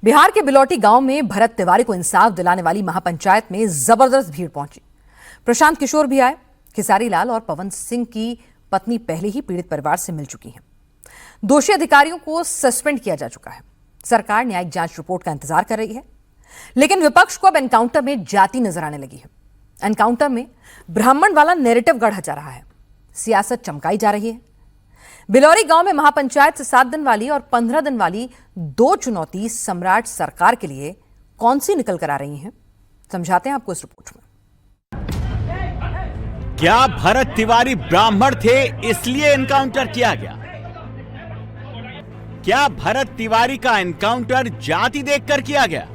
बिहार के बिलौटी गांव में भरत तिवारी को इंसाफ दिलाने वाली महापंचायत में जबरदस्त भीड़ पहुंची। प्रशांत किशोर भी आए। खेसारी लाल और पवन सिंह की पत्नी पहले ही पीड़ित परिवार से मिल चुकी हैं। दोषी अधिकारियों को सस्पेंड किया जा चुका है। सरकार न्यायिक जांच रिपोर्ट का इंतजार कर रही है, लेकिन विपक्ष को अब एनकाउंटर में जाति नजर आने लगी है। एनकाउंटर में ब्राह्मण वाला नैरेटिव गढ़ा जा रहा है, सियासत चमकाई जा रही है। बिलौरी गांव में महापंचायत से 7 दिन वाली और 15 दिन वाली 2 चुनौती सम्राट सरकार के लिए कौन सी निकल कर आ रही हैं, समझाते हैं आपको इस रिपोर्ट में। क्या भरत तिवारी ब्राह्मण थे इसलिए एनकाउंटर किया गया? क्या भरत तिवारी का एनकाउंटर जाति देखकर किया गया?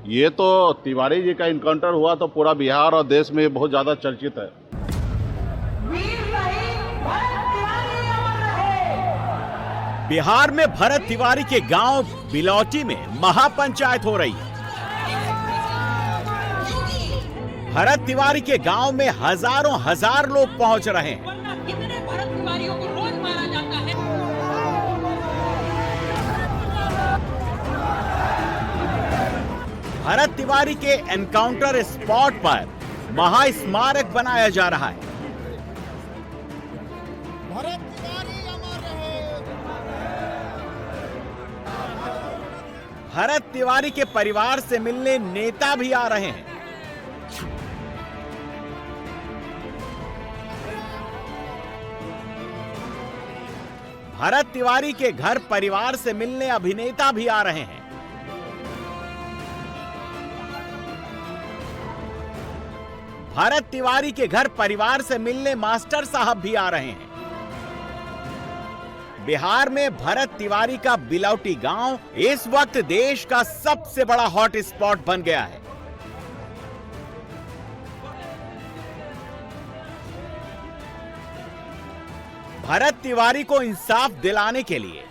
ये तो तिवारी जी का एनकाउंटर हुआ तो पूरा बिहार और देश में बहुत ज्यादा चर्चित है। बिहार में भरत तिवारी के गांव बिलौटी में महापंचायत हो रही है। भरत तिवारी के गांव में हजारों हजार लोग पहुंच रहे हैं। भरत तिवारियों को रोज मारा जाता है। भरत तिवारी के एनकाउंटर स्पॉट पर महास्मारक बनाया जा रहा है। भरत तिवारी अमर रहे। भरत तिवारी के परिवार से मिलने नेता भी आ रहे हैं। भरत तिवारी के घर परिवार से मिलने अभिनेता भी आ रहे हैं। भरत तिवारी के घर परिवार से मिलने मास्टर साहब भी आ रहे हैं। बिहार में भरत तिवारी का बिलौटी गांव इस वक्त देश का सबसे बड़ा हॉट स्पॉट बन गया है। भरत तिवारी को इंसाफ दिलाने के लिए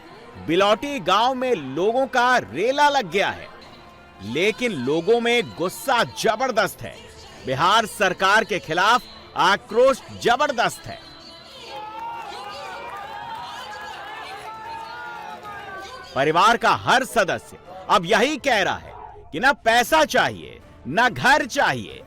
बिलौटी गांव में लोगों का रेला लग गया है, लेकिन लोगों में गुस्सा जबरदस्त है। बिहार सरकार के खिलाफ आक्रोश जबरदस्त है। परिवार का हर सदस्य अब यही कह रहा है कि ना पैसा चाहिए, ना घर चाहिए,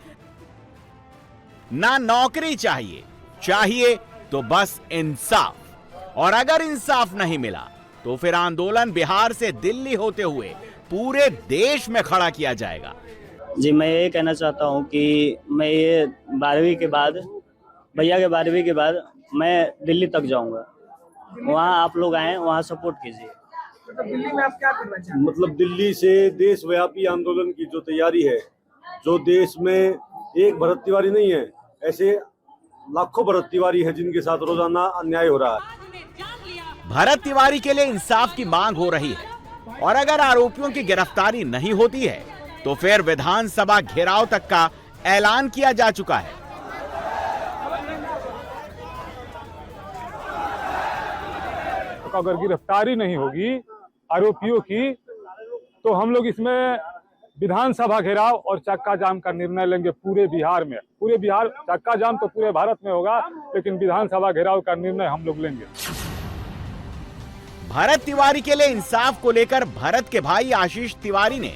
ना नौकरी चाहिए, चाहिए तो बस इंसाफ। और अगर इंसाफ नहीं मिला तो फिर आंदोलन बिहार से दिल्ली होते हुए पूरे देश में खड़ा किया जाएगा। जी, मैं ये कहना चाहता हूँ कि मैं ये 12वीं के बाद, भैया के 12वीं के बाद मैं दिल्ली तक जाऊँगा। वहाँ आप लोग आए, वहाँ सपोर्ट कीजिए। तो दिल्ली में आप क्या करना चाहते हैं? मतलब दिल्ली से देशव्यापी आंदोलन की जो तैयारी है, जो देश में एक भरत तिवारी नहीं है, ऐसे लाखों भरत तिवारी हैं जिनके साथ रोजाना अन्याय हो रहा है। भरत तिवारी के लिए इंसाफ की मांग हो रही है, और अगर आरोपियों की गिरफ्तारी नहीं होती है तो फिर विधानसभा घेराव तक का ऐलान किया जा चुका है। अगर गिरफ्तारी नहीं होगी आरोपियों की तो हम लोग इसमें विधानसभा घेराव और चक्का जाम का निर्णय लेंगे पूरे बिहार में। पूरे बिहार, चक्का जाम तो पूरे भारत में होगा, लेकिन विधानसभा घेराव का निर्णय हम लोग लेंगे। भरत तिवारी के लिए इंसाफ को लेकर भरत के भाई आशीष तिवारी ने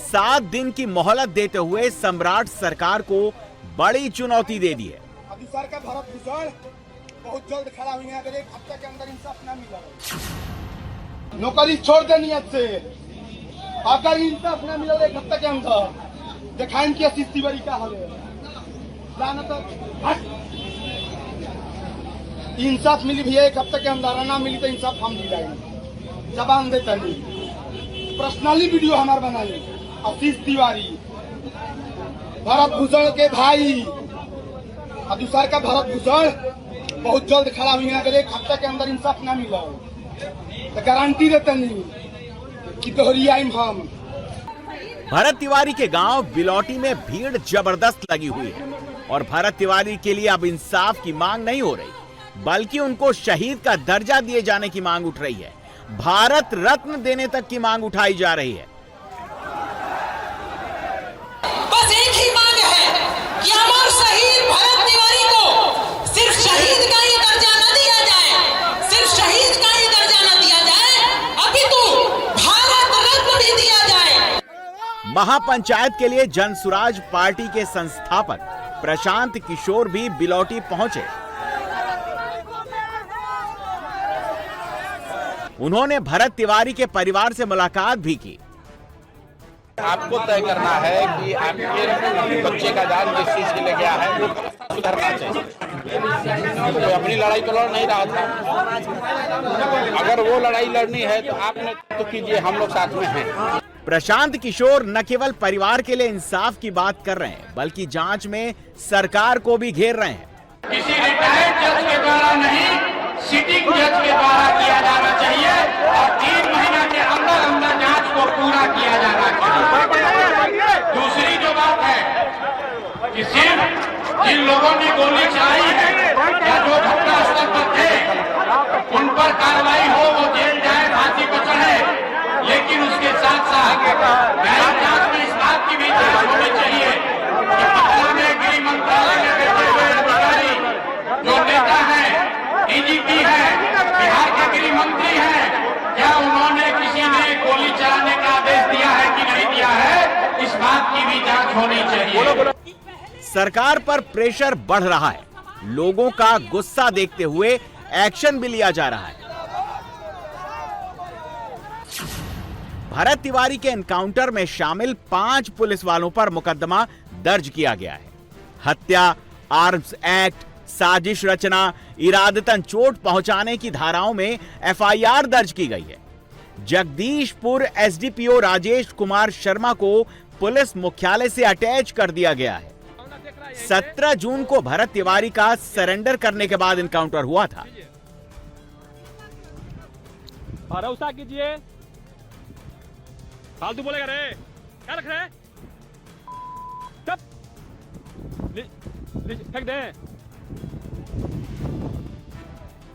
7 दिन की मोहलत देते हुए सम्राट सरकार को बड़ी चुनौती दे दी है। अधिकार का भरत भूषण बहुत जल्द खड़ा हुई है। अगर 1 हफ्ते के अंदर इंसाफ न मिला, नौकरी छोड़ दे नियत से। अगर इंसाफ न मिला 1 हफ्ते के अंदर, दिखाएं कि आशीष तिवारी का हाल है। इंसाफ मिली भैया 1 हफ्ते के अंदर, ना मिली तो इंसाफ हम दिलाएंगे। जबान देता नहीं, पर्सनली वीडियो हमारे बनाए। आशीष तिवारी भरत भूषण के भाई, अधिकार का भरत भूषण बहुत जल्द खड़ा हुई है। अगर 1 हफ्ते के अंदर इंसाफ न मिला तो गारंटी देते नहीं कि दोहरियाई हम। भरत तिवारी के गांव बिलौटी में भीड़ जबरदस्त लगी हुई है, और भरत तिवारी के लिए अब इंसाफ की मांग नहीं हो रही, बल्कि उनको शहीद का दर्जा दिए जाने की मांग उठ रही है। भारत रत्न देने तक की मांग उठाई जा रही है। बस एक ही मांग है कि अमर शहीद भरत तिवारी को सिर्फ शहीद का ही दर्जा न दिया जाए, सिर्फ शहीद का ही दर्जा न दिया जाए, अभी तो भारत रत्न भी दिया जाए। महापंचायत के लिए जनसुराज पार्टी के संस्थापक प्रशांत किशोर भी बिलौटी पहुंचे। उन्होंने भरत तिवारी के परिवार से मुलाकात भी की। आपको तय करना है कि आपके बच्चे का जान जिस चीज के लिए गया है वो सुधरना चाहिए। तो अपनी लड़ाई तो लड़ नहीं रहा था, अगर वो लड़ाई लड़नी है तो आपने तो कीजिए, हम लोग साथ में हैं। प्रशांत किशोर न केवल परिवार के लिए इंसाफ की बात कर रहे हैं, बल्कि जांच में सरकार को भी घेर रहे हैं। किसी रिटायर्ड जज के द्वारा नहीं, सिटिंग जज के द्वारा किया जाना चाहिए और 3 महीने के अंदर अंदर जांच को पूरा किया जाना चाहिए। दूसरी जो बात है कि सिर्फ जिन लोगों ने गोली चलाई है या जो घटनास्थल पर थे उन पर कार्रवाई हो, वो जेल जाए, फांसी पर चढ़े, लेकिन उसके साथ साथ न्यायिक जांच में इस बात की भी जांच होनी चाहिए कि पटना में गृह मंत्रालय में बैठे हुए अधिकारी जो नेता है, डीजीपी है, बिहार के गृह मंत्री हैं, क्या उन्होंने किसी ने गोली चलाने का आदेश दिया है कि नहीं दिया है, इस बात की भी जांच होनी चाहिए। सरकार पर प्रेशर बढ़ रहा है, लोगों का गुस्सा देखते हुए एक्शन भी लिया जा रहा है। भरत तिवारी के एनकाउंटर में शामिल 5 पुलिस वालों पर मुकदमा दर्ज किया गया है। हत्या, आर्म्स एक्ट, साजिश रचना, इरादतन चोट पहुंचाने की धाराओं में एफआईआर दर्ज की गई है। जगदीशपुर एसडीपीओ राजेश कुमार शर्मा को पुलिस मुख्यालय से अटैच कर दिया गया है। 17 जून को भरत तिवारी का सरेंडर करने के बाद एनकाउंटर हुआ था। भरोसा कीजिए, फालतू बोलेगा रे, क्या रख रहे हैं? फेंक दे,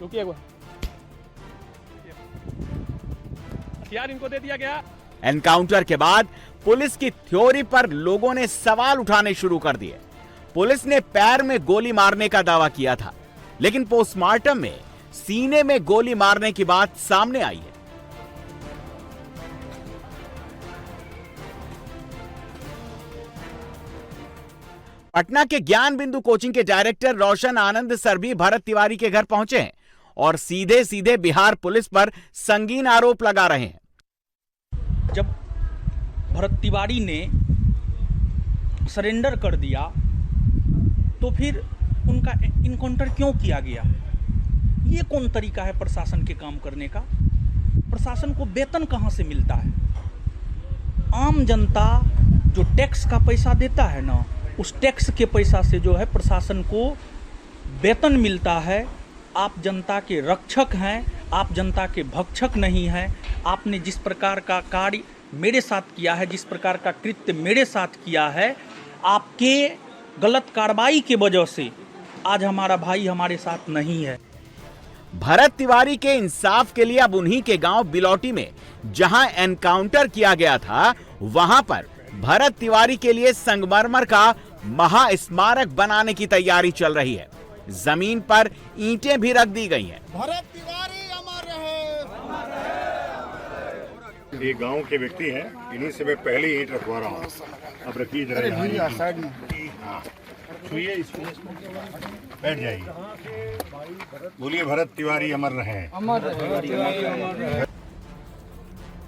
रुकिए, हथियार इनको दे दिया गया। एनकाउंटर के बाद पुलिस की थ्योरी पर लोगों ने सवाल उठाने शुरू कर दिए। पुलिस ने पैर में गोली मारने का दावा किया था, लेकिन पोस्टमार्टम में सीने में गोली मारने की बात सामने आई है। पटना के ज्ञान बिंदु कोचिंग के डायरेक्टर रोशन आनंद सर भी भरत तिवारी के घर पहुंचे हैं और सीधे सीधे बिहार पुलिस पर संगीन आरोप लगा रहे हैं। जब भरत तिवारी ने सरेंडर कर दिया तो फिर उनका इनकाउंटर क्यों किया गया? ये कौन तरीका है प्रशासन के काम करने का? प्रशासन को वेतन कहां से मिलता है? आम जनता जो टैक्स का पैसा देता है ना, उस टैक्स के पैसा से जो है प्रशासन को वेतन मिलता है। आप जनता के रक्षक हैं, आप जनता के भक्षक नहीं हैं। आपने जिस प्रकार का कार्य मेरे साथ किया है, जिस प्रकार का कृत्य मेरे साथ किया है, आपके गलत कार्रवाई की वजह से आज हमारा भाई हमारे साथ नहीं है। भरत तिवारी के इंसाफ के लिए अब उन्हीं के गांव बिलौटी में जहां एनकाउंटर किया गया था, वहां पर भरत तिवारी के लिए संगमरमर का महास्मारक बनाने की तैयारी चल रही है। जमीन पर ईंटें भी रख दी गई हैं। भरत तिवारी अमर रहे। ये गांव के व्यक्ति हैं, इन्हीं से मैं पहले ईंट रखवा रहा हूँ। अब रखिए जरा, छुइए इसको, बैठ जाइए, बोलिए भरत तिवारी अमर रहे।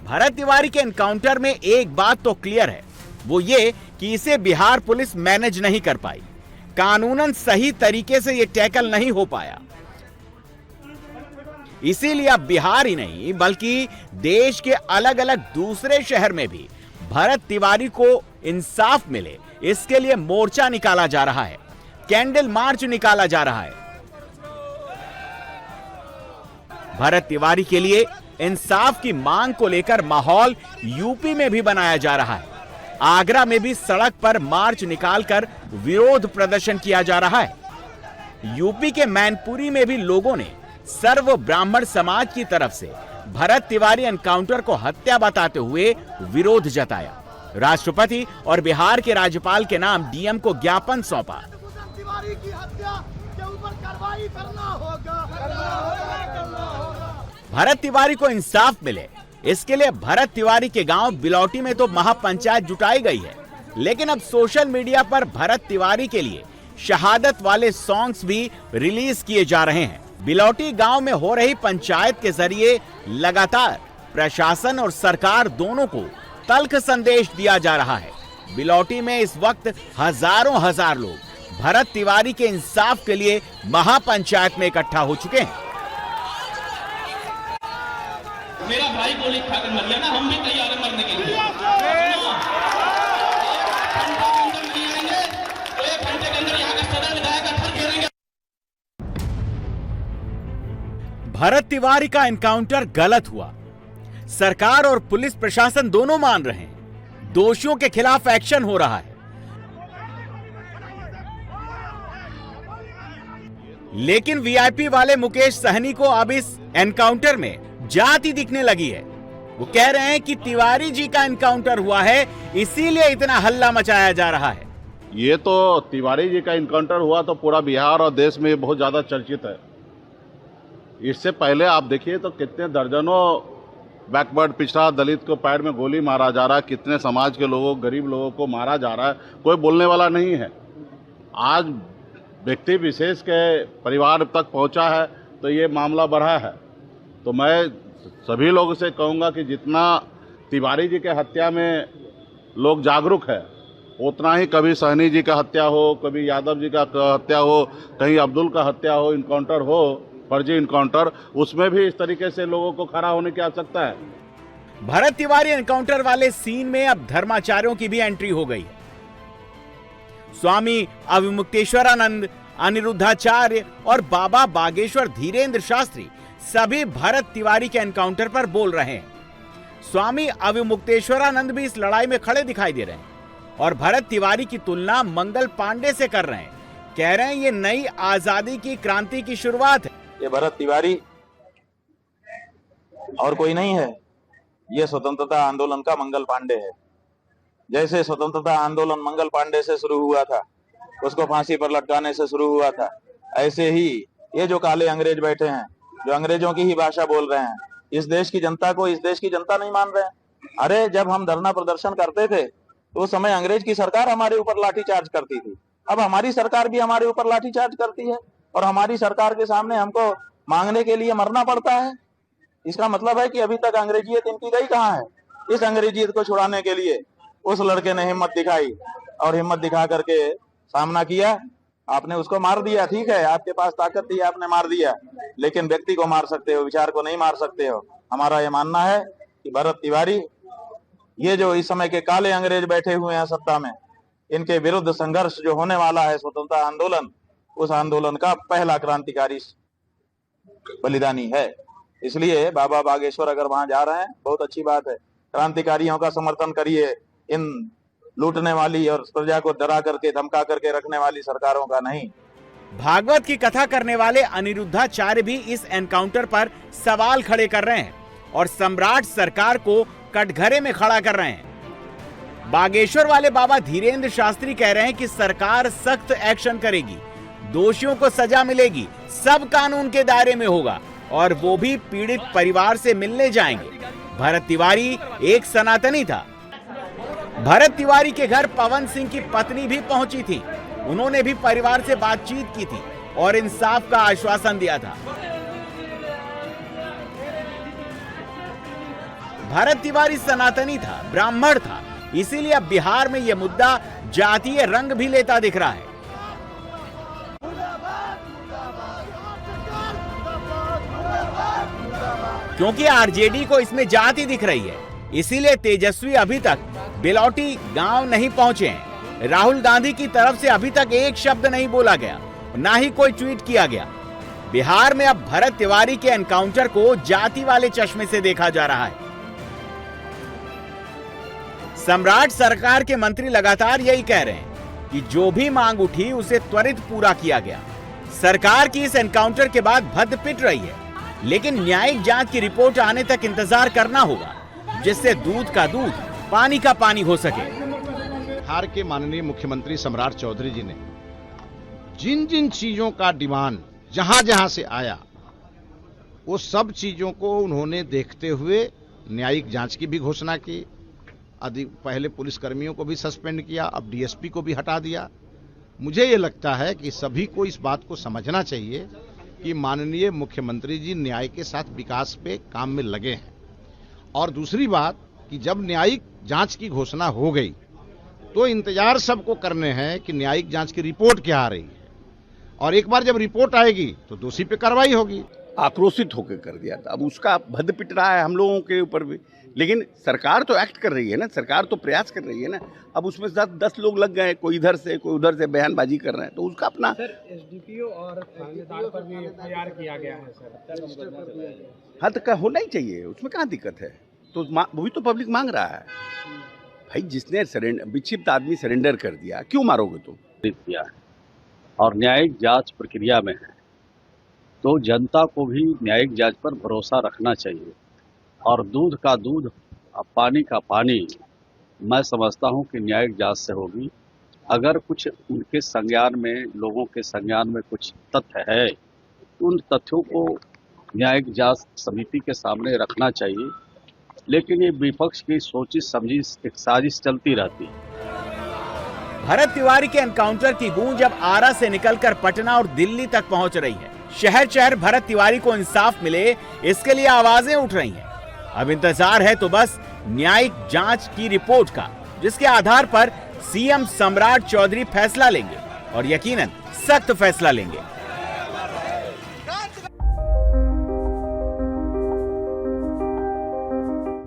भरत तिवारी के एनकाउंटर में एक बात तो क्लियर है, वो ये कि इसे बिहार पुलिस मैनेज नहीं कर पाई। कानूनन सही तरीके से ये टैकल नहीं हो पाया। इसीलिए अब बिहार ही नहीं बल्कि देश के अलग अलग दूसरे शहर में भी भरत तिवारी को इंसाफ मिले, इसके लिए मोर्चा निकाला जा रहा है, कैंडल मार्च निकाला जा रहा है। भरत तिवारी के लिए इंसाफ की मांग को लेकर माहौल यूपी में भी बनाया जा रहा है। आगरा में भी सड़क पर मार्च निकालकर विरोध प्रदर्शन किया जा रहा है। यूपी के मैनपुरी में भी लोगों ने सर्व ब्राह्मण समाज की तरफ से भरत तिवारी एनकाउंटर को हत्या बताते हुए विरोध जताया। राष्ट्रपति और बिहार के राज्यपाल के नाम डीएम को ज्ञापन सौंपा। तिवारी की हत्या के ऊपर कार्रवाई करना होगा। भरत तिवारी को इंसाफ मिले इसके लिए भरत तिवारी के गांव बिलौटी में तो महापंचायत जुटाई गई है, लेकिन अब सोशल मीडिया पर भरत तिवारी के लिए शहादत वाले सॉन्ग्स भी रिलीज किए जा रहे हैं। बिलौटी गांव में हो रही पंचायत के जरिए लगातार प्रशासन और सरकार दोनों को तल्ख संदेश दिया जा रहा है। बिलौटी में इस वक्त हजार लोग भरत तिवारी के इंसाफ के लिए महापंचायत में इकट्ठा हो चुके हैं। मेरा भाई गोली खाकर मर गया ना, हम भी तैयार हैं मरने के लिए। एक घंटे के अंदर यहाँ का सदर विधायक का घर घेरेंगे। भरत तिवारी का एनकाउंटर गलत हुआ, सरकार और पुलिस प्रशासन दोनों मान रहे हैं। दोषियों के खिलाफ एक्शन हो रहा है, लेकिन वीआईपी वाले मुकेश सहनी को अब इस एनकाउंटर में जाति दिखने लगी है। वो कह रहे हैं कि तिवारी जी का एनकाउंटर हुआ है, इसीलिए इतना हल्ला मचाया जा रहा है। ये तो तिवारी जी का इनकाउंटर हुआ तो पूरा बिहार और देश में बहुत ज़्यादा चर्चित है। इससे पहले आप देखिए तो कितने दर्जनों बैकवर्ड पिछड़ा दलित को पैर में गोली मारा जा रहा है, कितने समाज के लोगों, गरीब लोगों को मारा जा रहा है, कोई बोलने वाला नहीं है। आज व्यक्ति विशेष के परिवार तक पहुंचा है तो ये मामला बढ़ा है। तो मैं सभी लोगों से कहूँगा कि जितना तिवारी जी के हत्या में लोग जागरूक है, उतना ही कभी सहनी जी का हत्या हो, कभी यादव जी का हत्या हो, कहीं अब्दुल का हत्या हो, इनकाउंटर हो, फर्जी इनकाउंटर, उसमें भी इस तरीके से लोगों को खड़ा होने की आवश्यकता है। भरत तिवारी एनकाउंटर वाले सीन में अब धर्माचार्यों की भी एंट्री हो गई। स्वामी अविमुक्तेश्वरानंद, अनिरुद्धाचार्य और बाबा बागेश्वर धीरेन्द्र शास्त्री सभी भरत तिवारी के एनकाउंटर पर बोल रहे हैं। स्वामी अविमुक्तेश्वरानंद भी इस लड़ाई में खड़े दिखाई दे रहे हैं और भरत तिवारी की तुलना मंगल पांडे से कर रहे हैं। कह रहे हैं ये नई आजादी की क्रांति की शुरुआत है। ये भरत तिवारी और कोई नहीं है, ये स्वतंत्रता आंदोलन का मंगल पांडे है। जैसे स्वतंत्रता आंदोलन मंगल पांडे से शुरू हुआ था, उसको फांसी पर लटकाने से शुरू हुआ था, ऐसे ही ये जो काले अंग्रेज बैठे हैं, जो अंग्रेजों की ही भाषा बोल रहे हैं, इस देश की जनता को इस देश की जनता नहीं मान रहे हैं। अरे जब हम धरना प्रदर्शन करते थे तो उस समय अंग्रेज की सरकार हमारे ऊपर लाठीचार्ज करती थी। अब हमारी सरकार भी हमारे ऊपर लाठीचार्ज करती है और हमारी सरकार के सामने हमको मांगने के लिए मरना पड़ता है। इसका मतलब है कि अभी तक अंग्रेजियत इनकी गई कहाँ है। इस अंग्रेजियत को छुड़ाने के लिए उस लड़के ने हिम्मत दिखाई और हिम्मत दिखा करके सामना किया। आपने उसको मार दिया, ठीक है, आपके पास ताकत थी, आपने मार दिया, लेकिन व्यक्ति को मार सकते हो, विचार को नहीं मार सकते हो। हमारा ये मानना है कि भरत तिवारी, ये जो इस समय के काले अंग्रेज बैठे हुए हैं सत्ता में, इनके विरुद्ध संघर्ष जो होने वाला है स्वतंत्रता आंदोलन, उस आंदोलन का पहला क्रांतिकारी बलिदानी है। इसलिए बाबा बागेश्वर अगर वहां जा रहे हैं, बहुत अच्छी बात है। क्रांतिकारियों का समर्थन करिए, इन लूटने वाली और प्रजा को डरा करके धमका करके रखने वाली सरकारों का नहीं। भागवत की कथा करने वाले अनिरुद्धाचार्य भी इस एनकाउंटर पर सवाल खड़े कर रहे हैं और सम्राट सरकार को कटघरे में खड़ा कर रहे हैं। बागेश्वर वाले बाबा धीरेन्द्र शास्त्री कह रहे हैं कि सरकार सख्त एक्शन करेगी, दोषियों को सजा मिलेगी, सब कानून के दायरे में होगा और वो भी पीड़ित परिवार से मिलने जाएंगे। भरत तिवारी एक सनातनी था। भरत तिवारी के घर पवन सिंह की पत्नी भी पहुंची थी। उन्होंने भी परिवार से बातचीत की थी और इंसाफ का आश्वासन दिया था। भरत तिवारी सनातनी था, ब्राह्मण था, इसीलिए अब बिहार में यह मुद्दा जातीय रंग भी लेता दिख रहा है। क्योंकि आरजेडी को इसमें जाति दिख रही है, इसीलिए तेजस्वी अभी तक बिलौटी गांव नहीं पहुंचे हैं। राहुल गांधी की तरफ से अभी तक एक शब्द नहीं बोला गया, ना ही कोई ट्वीट किया गया। बिहार में अब भरत तिवारी के एनकाउंटर को जाति वाले चश्मे से देखा जा रहा है। सम्राट सरकार के मंत्री लगातार यही कह रहे हैं कि जो भी मांग उठी उसे त्वरित पूरा किया गया। सरकार की इस एनकाउंटर के बाद भद्द पिट रही है, लेकिन न्यायिक जांच की रिपोर्ट आने तक इंतजार करना होगा, जिससे दूध का दूध, पानी का पानी हो सके। बिहार के माननीय मुख्यमंत्री सम्राट चौधरी जी ने जिन जिन चीजों का डिमांड जहां जहां से आया, वो सब चीजों को उन्होंने देखते हुए न्यायिक जांच की भी घोषणा की, पहले पुलिसकर्मियों को भी सस्पेंड किया, अब डीएसपी को भी हटा दिया। मुझे ये लगता है कि सभी को इस बात को समझना चाहिए कि माननीय मुख्यमंत्री जी न्याय के साथ विकास पे काम में लगे हैं। और दूसरी बात कि जब न्यायिक जांच की घोषणा हो गई तो इंतजार सबको करने हैं कि न्यायिक जांच की रिपोर्ट क्या आ रही है, और एक बार जब रिपोर्ट आएगी तो दोषी पे कार्रवाई होगी। आक्रोशित होकर कर दिया था, अब उसका भद्द पिट रहा है हम लोगों के ऊपर भी, लेकिन सरकार तो एक्ट कर रही है ना, सरकार तो प्रयास कर रही है ना। अब उसमें 10 लोग लग गए, कोई इधर से कोई उधर से बयानबाजी कर रहे हैं, तो उसका अपना एसडीपीओ और थानेदार पर भी एफआईआर किया गया है सर। हद का होना ही चाहिए, उसमें कहाँ दिक्कत है, तो वही तो पब्लिक मांग रहा है भाई। जिसने विक्षिप्त आदमी सरेंडर कर दिया, क्यों मारोगे तुम? किया है और न्यायिक जांच प्रक्रिया में है, तो जनता को भी न्यायिक जांच पर भरोसा रखना चाहिए। और दूध का दूध और पानी का पानी मैं समझता हूं कि न्यायिक जांच से होगी। अगर कुछ उनके संज्ञान में, लोगों के संज्ञान में कुछ तथ्य है तो उन तथ्यों को न्यायिक जांच समिति के सामने रखना चाहिए, लेकिन ये विपक्ष की सोची समझी एक साजिश चलती रहती है। भरत तिवारी के एनकाउंटर की गूंज अब आरा से निकलकर पटना और दिल्ली तक पहुंच रही है। शहर शहर भरत तिवारी को इंसाफ मिले, इसके लिए आवाजें उठ रही हैं। अब इंतजार है तो बस न्यायिक जांच की रिपोर्ट का, जिसके आधार पर सीएम सम्राट चौधरी फैसला लेंगे और यकीनन सख्त फैसला लेंगे।